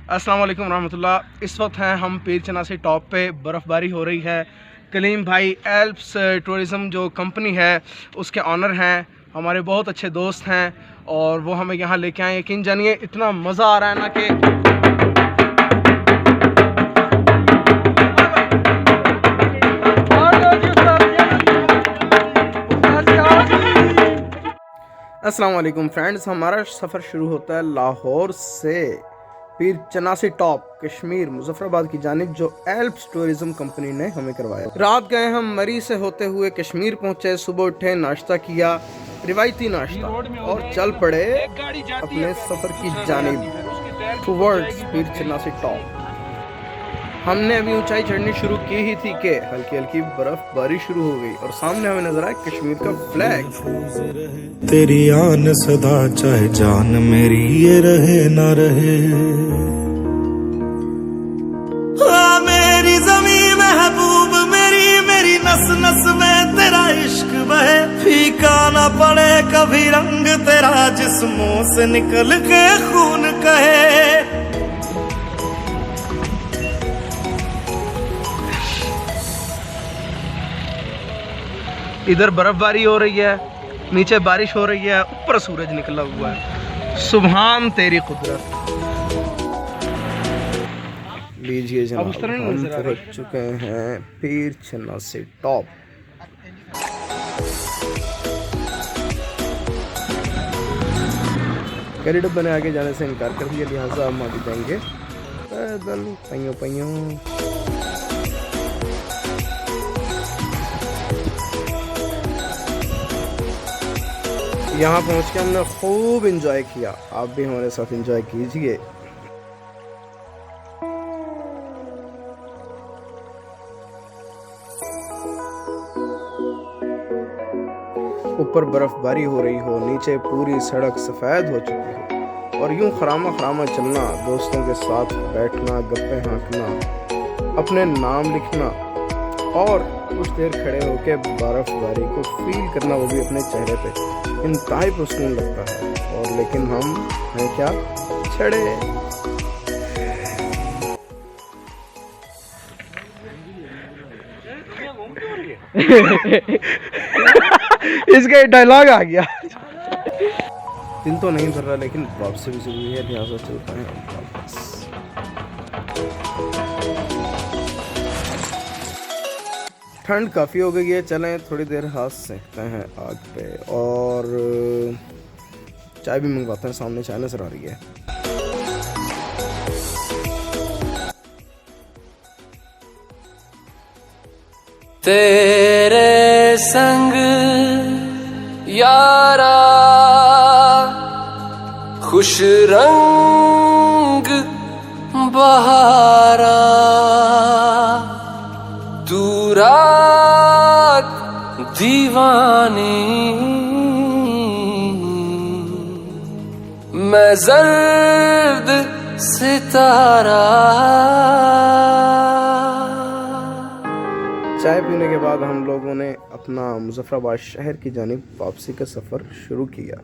अस्सलाम वालेकुम रहमतुल्लाह। इस वक्त हैं हम पीर चनासी टॉप पे, बर्फ़बारी हो रही है। कलीम भाई एल्प्स टूरिज़म जो कंपनी है उसके ऑनर हैं, हमारे बहुत अच्छे दोस्त हैं और वो हमें यहाँ लेके आए। यकीन जानिए इतना मज़ा आ रहा है ना कि अस्सलाम वालेकुम फ्रेंड्स। हमारा सफ़र शुरू होता है लाहौर से पीर चनासी टॉप कश्मीर मुजफ्फराबाद की जानिब, जो एल्प्स टूरिज़म कंपनी ने हमें करवाया। रात गए हम मरी से होते हुए कश्मीर पहुंचे, सुबह उठे, नाश्ता किया, रिवायती नाश्ता, और चल पड़े अपने सफ़र की जानिब टुवर्ड्स पीर चनासी टॉप। हमने अभी ऊंचाई चढ़नी शुरू की ही थी कि हल्की हल्की बर्फबारी शुरू हो गई और सामने हमें नजर आया कश्मीर का फ्लैग। तेरी आन सदा चाहे जान मेरी ये रहे ना रहे, मेरी ज़मीं महबूब मेरी, मेरी नस नस में तेरा इश्क बहे, फीका ना पड़े कभी रंग तेरा जिस्मों से निकल के खून कहे। इधर बर्फबारी हो रही है, नीचे बारिश हो रही है, ऊपर सूरज निकला हुआ है। सुभान तेरी कुदरत। लीजिए जनाब, हम पहुंच चुके हैं पीर चनासी टॉप। कैरी डब्बे ने आगे जाने से इनकार कर दिया, लिहाजा हम आगे जाएंगे पैदल पैयों पैयों। यहाँ पहुँच के हमने खूब इंजॉय किया, आप भी हमारे साथ इंजॉय कीजिए। ऊपर बर्फबारी हो रही हो, नीचे पूरी सड़क सफ़ेद हो चुकी हो, और यूं खरामा खरामा चलना, दोस्तों के साथ बैठना, गप्पे हाँकना, अपने नाम लिखना और कुछ देर खड़े होकर बर्फबारी को फील करना, वो भी अपने चेहरे पे, इंतहाई सुकून लगता है। और लेकिन हम हैं क्या, छड़े। इसका डायलॉग आ गया। दिल तो नहीं भर रहा, लेकिन वापसी भी जरूरी है, लिहाजा चलता है वापस। ठंड काफ़ी हो गई है, चलें थोड़ी देर हाथ सेकते हैं आग पे और चाय भी मंगवाते हैं। सामने चाय नजर आ रही है। तेरे संग यारा खुश रंग बहारा, तू रात दीवानी, मैं जर्द सितारा। चाय पीने के बाद हम लोगों ने अपना मुजफ्फराबाद शहर की जानिब वापसी का सफ़र शुरू किया।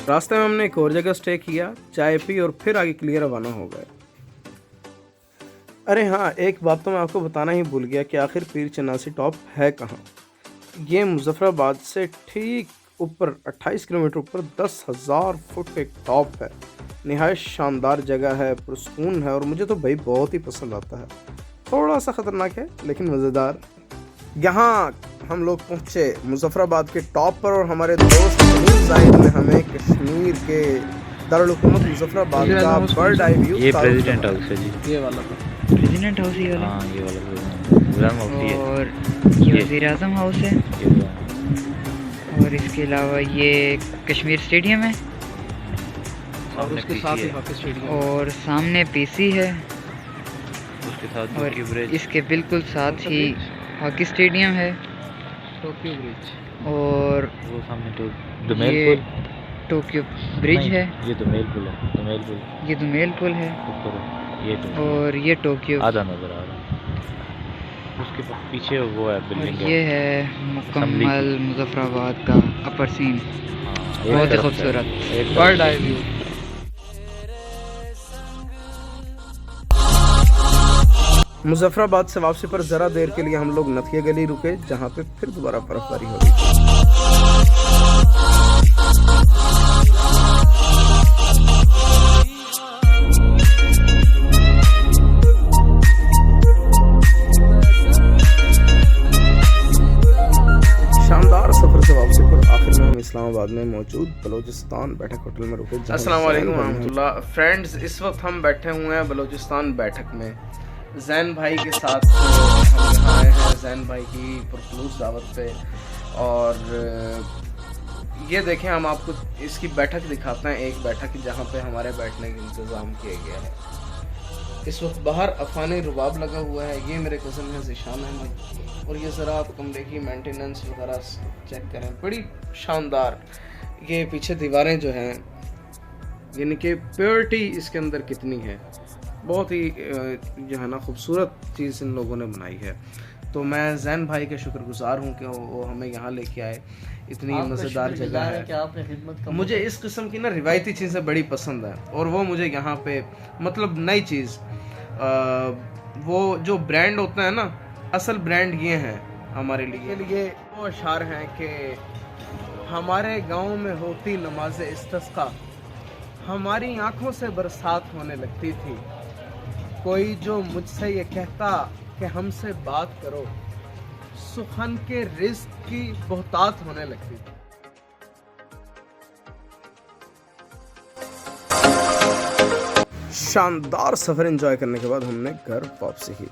रास्ते में हमने एक और जगह स्टे किया, चाय पी और फिर आगे के लिए रवाना हो गए। अरे हाँ, एक बात तो मैं आपको बताना ही भूल गया कि आखिर पीर चनासी टॉप है कहाँ। ये मुजफ्फराबाद से ठीक ऊपर 28 किलोमीटर ऊपर 10,000 फुट एक टॉप है। निहायत शानदार जगह है, पुरसकून है और मुझे तो भाई बहुत ही पसंद आता है। थोड़ा सा ख़तरनाक है लेकिन मज़ेदार। यहाँ हम लोग पहुँचे मुजफ्फराबाद के टॉप पर और हमारे दोस्त जाहिद ने हमें कश्मीर के दारुल हुकूमत मुजफ्फराबाद का बर्ड आई व्यू। ये प्रेसिडेंट हाउस है जी, ये वाला प्रेसिडेंट हाउस, ये वाला। हाँ ये वाला और ये वज़ीर आज़म हाउस है, और इसके अलावा ये कश्मीर स्टेडियम है, सामने उसके पीसी साथ ही है, हॉकी स्टेडियम। और सामने पीसी है उसके साथ और टोक्यो ब्रिज, इसके बिल्कुल साथ ही हॉकी स्टेडियम है टोक्यो ब्रिज। और वो सामने तो दुमेल ये पुल, टोक्यो ब्रिज नहीं, है, ये दुमेल पुल है, दुमेल पुल ये दुमेल पुल है ऊपर है, ये टोक्यो और ये टोक्यो, आधा नजर आ रहा है। उसके पीछे वो है और बिल्डिंग ये है, है मुकम्मल मुजफ्फराबाद का अपर सीन। हाँ, एक बहुत ही तरफ से, खूबसूरत एक तरफ बर्ड से। Eye view. मुजफ्फराबाद से वापसी पर ज़रा देर के लिए हम लोग नथिया गली रुके, जहाँ पे फिर दोबारा बर्फबारी हो गई। शानदार सफर से वापसी पर आखिर में हम इस्लामाबाद में मौजूद बलोचिस्तान बैठक होटल में रुके। अस्सलाम वालेकुम रहमतुल्लाह। फ्रेंड्स, इस वक्त हम बैठे हुए हैं बलोचिस्तान बैठक में जैन भाई के साथ। हम यहाँ आए हैं जैन भाई की पुरखलूस दावत पे, और ये देखें, हम आपको इसकी बैठक दिखाते हैं। एक बैठक जहाँ पे हमारे बैठने का इंतज़ाम किया गया है। इस वक्त बाहर अफानी रुबाब लगा हुआ है। ये मेरे कज़न है ज़ीशान अहमद, और ये ज़रा आप कमरे की मेंटेनेंस वगैरह चेक करें, बड़ी शानदार। ये पीछे दीवारें जो हैं, यानी कि प्योरिटी इसके अंदर कितनी है, बहुत ही जो है ना खूबसूरत चीज़ इन लोगों ने बनाई है। तो मैं जैन भाई के शुक्रगुजार हूँ कि वो हमें यहाँ लेके आए। इतनी मज़ेदार जगह है कि आपने खिदमत का। मुझे इस किस्म की ना रिवायती चीज़ें बड़ी पसंद है, और वो मुझे यहाँ पे मतलब नई चीज़, वो जो ब्रांड होता है ना, असल ब्रांड ये हैं हमारे लिए। वो अशार हैं कि हमारे गांव में होती नमाज इस्तिस्का, हमारी आंखों से बरसात होने लगती थी। कोई जो मुझसे ये कहता कि हमसे बात करो, सुखन के रिस्क की बहुतात होने लगती थी। शानदार सफर एंजॉय करने के बाद हमने घर वापसी की।